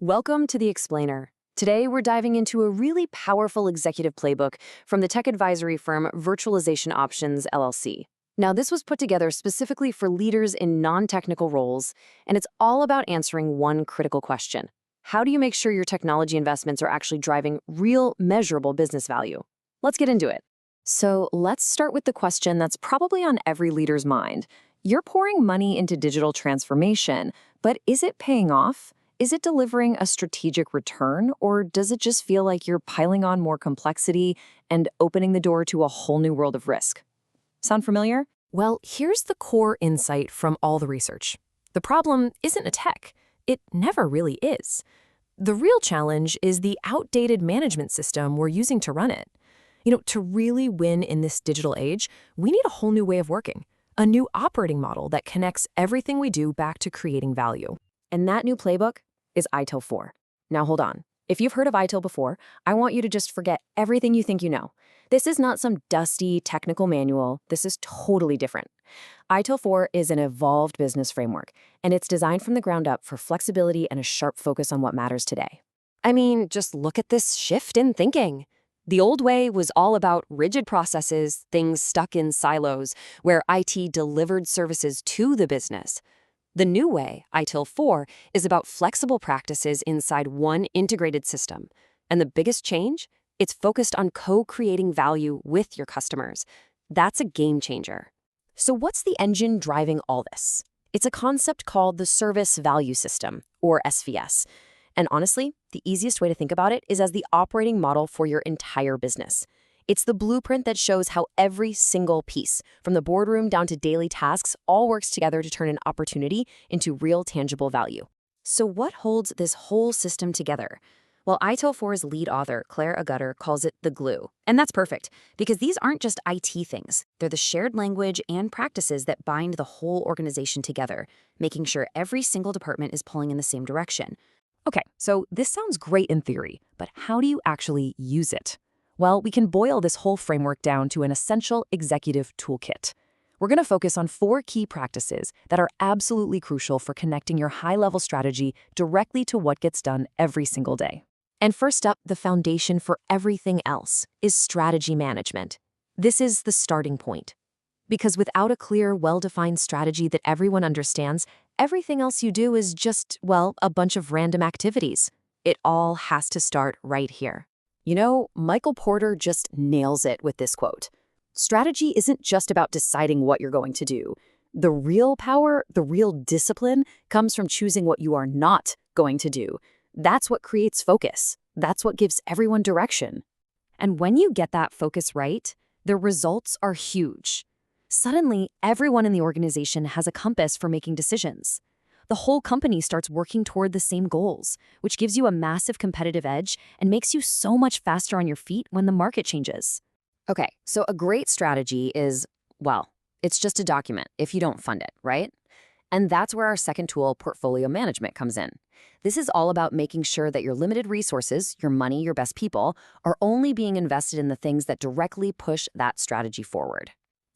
Welcome to The Explainer. Today, we're diving into a really powerful executive playbook from the tech advisory firm Virtualization Options LLC. Now, this was put together specifically for leaders in non-technical roles, and it's all about answering one critical question. How do you make sure your technology investments are actually driving real, measurable business value? Let's get into it. So let's start with the question that's probably on every leader's mind. You're pouring money into digital transformation, but is it paying off? Is it delivering a strategic return, or does it just feel like you're piling on more complexity and opening the door to a whole new world of risk? Sound familiar? Well, here's the core insight from all the research. The problem isn't a tech. It never really is. The real challenge is the outdated management system we're using to run it. To really win in this digital age, we need a whole new way of working, a new operating model that connects everything we do back to creating value. And that new playbook is ITIL 4. Now hold on. If you've heard of ITIL before, I want you to just forget everything you think you know. This is not some dusty technical manual. This is totally different. ITIL 4 is an evolved business framework, and it's designed from the ground up for flexibility and a sharp focus on what matters today. I mean, just look at this shift in thinking. The old way was all about rigid processes, things stuck in silos, where IT delivered services to the business. The new way, ITIL 4, is about flexible practices inside one integrated system. And the biggest change? It's focused on co-creating value with your customers. That's a game changer. So what's the engine driving all this? It's a concept called the Service Value System, or SVS. And honestly, the easiest way to think about it is as the operating model for your entire business. It's the blueprint that shows how every single piece, from the boardroom down to daily tasks, all works together to turn an opportunity into real tangible value. So what holds this whole system together? Well, ITIL 4's lead author, Claire Agutter, calls it the glue. And that's perfect, because these aren't just IT things. They're the shared language and practices that bind the whole organization together, making sure every single department is pulling in the same direction. Okay, so this sounds great in theory, but how do you actually use it? Well, we can boil this whole framework down to an essential executive toolkit. We're going to focus on 4 key practices that are absolutely crucial for connecting your high-level strategy directly to what gets done every single day. And first up, the foundation for everything else is strategy management. This is the starting point. Because without a clear, well-defined strategy that everyone understands, everything else you do is just, well, a bunch of random activities. It all has to start right here. Michael Porter just nails it with this quote. Strategy isn't just about deciding what you're going to do. The real power, the real discipline, comes from choosing what you are not going to do. That's what creates focus. That's what gives everyone direction. And when you get that focus right, the results are huge. Suddenly, everyone in the organization has a compass for making decisions. The whole company starts working toward the same goals, which gives you a massive competitive edge and makes you so much faster on your feet when the market changes. Okay, so a great strategy is, well, it's just a document if you don't fund it, right? And that's where our second tool, portfolio management, comes in. This is all about making sure that your limited resources, your money, your best people, are only being invested in the things that directly push that strategy forward.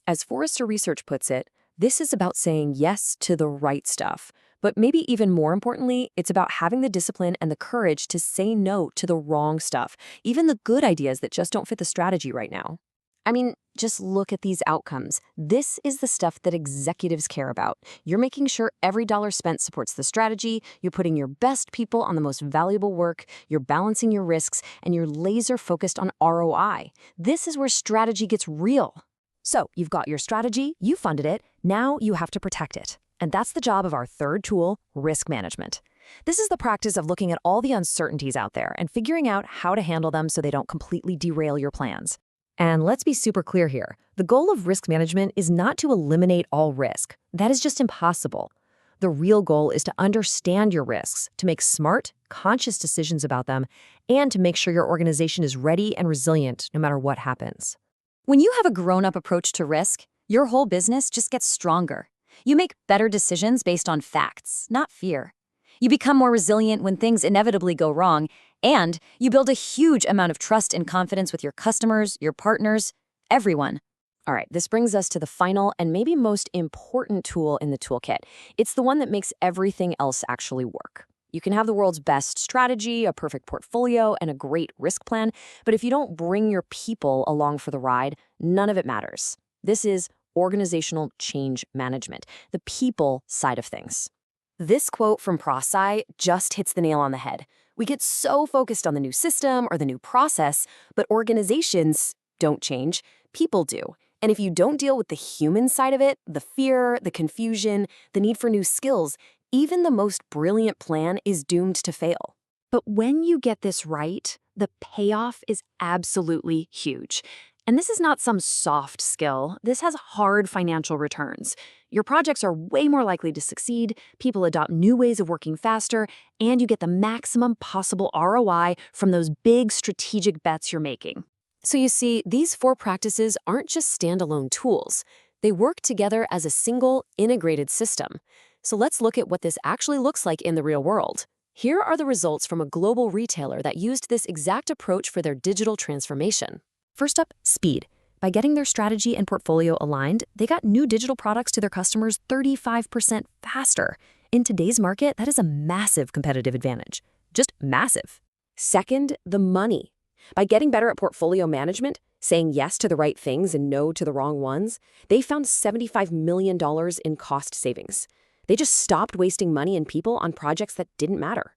As Forrester Research puts it, this is about saying yes to the right stuff. But maybe even more importantly, it's about having the discipline and the courage to say no to the wrong stuff, even the good ideas that just don't fit the strategy right now. I mean, just look at these outcomes. This is the stuff that executives care about. You're making sure every dollar spent supports the strategy, you're putting your best people on the most valuable work, you're balancing your risks, and you're laser focused on ROI. This is where strategy gets real. So you've got your strategy, you funded it, now you have to protect it. And that's the job of our third tool, risk management. This is the practice of looking at all the uncertainties out there and figuring out how to handle them so they don't completely derail your plans. And let's be super clear here. The goal of risk management is not to eliminate all risk. That is just impossible. The real goal is to understand your risks, to make smart, conscious decisions about them, and to make sure your organization is ready and resilient no matter what happens. When you have a grown-up approach to risk, your whole business just gets stronger. You make better decisions based on facts, not fear. You become more resilient when things inevitably go wrong, and you build a huge amount of trust and confidence with your customers, your partners, everyone. All right, this brings us to the final and maybe most important tool in the toolkit. It's the one that makes everything else actually work. You can have the world's best strategy, a perfect portfolio, and a great risk plan, but if you don't bring your people along for the ride, none of it matters. This is organizational change management, the people side of things. This quote from ProSci just hits the nail on the head. We get so focused on the new system or the new process, but organizations don't change, people do. And if you don't deal with the human side of it, the fear, the confusion, the need for new skills, even the most brilliant plan is doomed to fail. But when you get this right, the payoff is absolutely huge. And this is not some soft skill. This has hard financial returns. Your projects are way more likely to succeed, people adopt new ways of working faster, and you get the maximum possible ROI from those big strategic bets you're making. So you see, these 4 practices aren't just standalone tools. They work together as a single, integrated system. So let's look at what this actually looks like in the real world. Here are the results from a global retailer that used this exact approach for their digital transformation. First up, speed. By getting their strategy and portfolio aligned, they got new digital products to their customers 35% faster. In today's market, that is a massive competitive advantage. Just massive. Second, the money. By getting better at portfolio management, saying yes to the right things and no to the wrong ones, they found $75 million in cost savings. They just stopped wasting money and people on projects that didn't matter.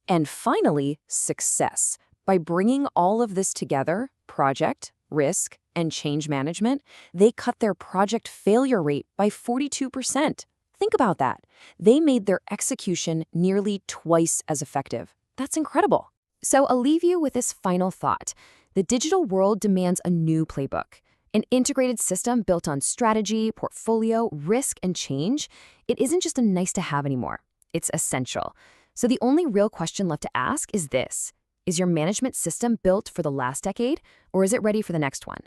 And finally, success. By bringing all of this together, project, risk, and change management, they cut their project failure rate by 42%. Think about that. They made their execution nearly twice as effective. That's incredible. So I'll leave you with this final thought. The digital world demands a new playbook. An integrated system built on strategy, portfolio, risk, and change. It isn't just a nice-to-have anymore. It's essential. So the only real question left to ask is this. Is your management system built for the last decade, or is it ready for the next one?